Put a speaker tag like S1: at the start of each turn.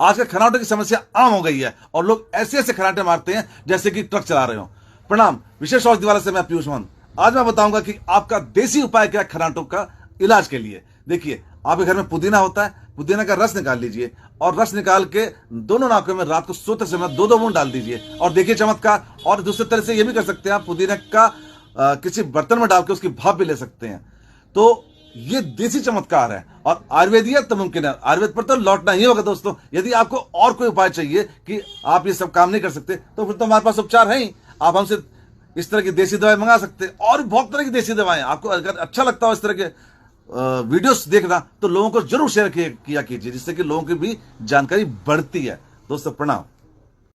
S1: आजकल खर्राटों की समस्या आम हो गई है और लोग ऐसे ऐसे खर्राटे मारते हैं जैसे कि ट्रक चला रहे हो। प्रणाम, विशेष औषधि वाला से मैं पीयूष मोहन। आज मैं बताऊंगा कि आपका देसी उपाय क्या है खर्राटों का इलाज के लिए। देखिए, आपके घर में पुदीना होता है, पुदीना का रस निकाल लीजिए और रस निकाल के दोनों नाकों में रात को सोते समय 2-2 बूंद डाल दीजिए और देखिए चमत्कार। और दूसरे तरह से यह भी कर सकते हैं आप, पुदीना का किसी बर्तन में डाल के उसकी भाप भी ले सकते हैं। तो ये देसी चमत्कार है और आयुर्वेदिक तो मुमकिन है। आयुर्वेद पर तो लौटना ही होगा दोस्तों। यदि आपको और कोई उपाय चाहिए कि आप ये सब काम नहीं कर सकते तो फिर तो हमारे पास उपचार है ही। आप हमसे इस तरह की देसी दवाएं मंगा सकते हैं और बहुत तरह की देसी दवाएं। आपको अगर अच्छा लगता हो इस तरह के वीडियोस देखना तो लोगों को जरूर शेयर किया कीजिए, जिससे कि लोगों की भी जानकारी बढ़ती है। दोस्तों प्रणाम।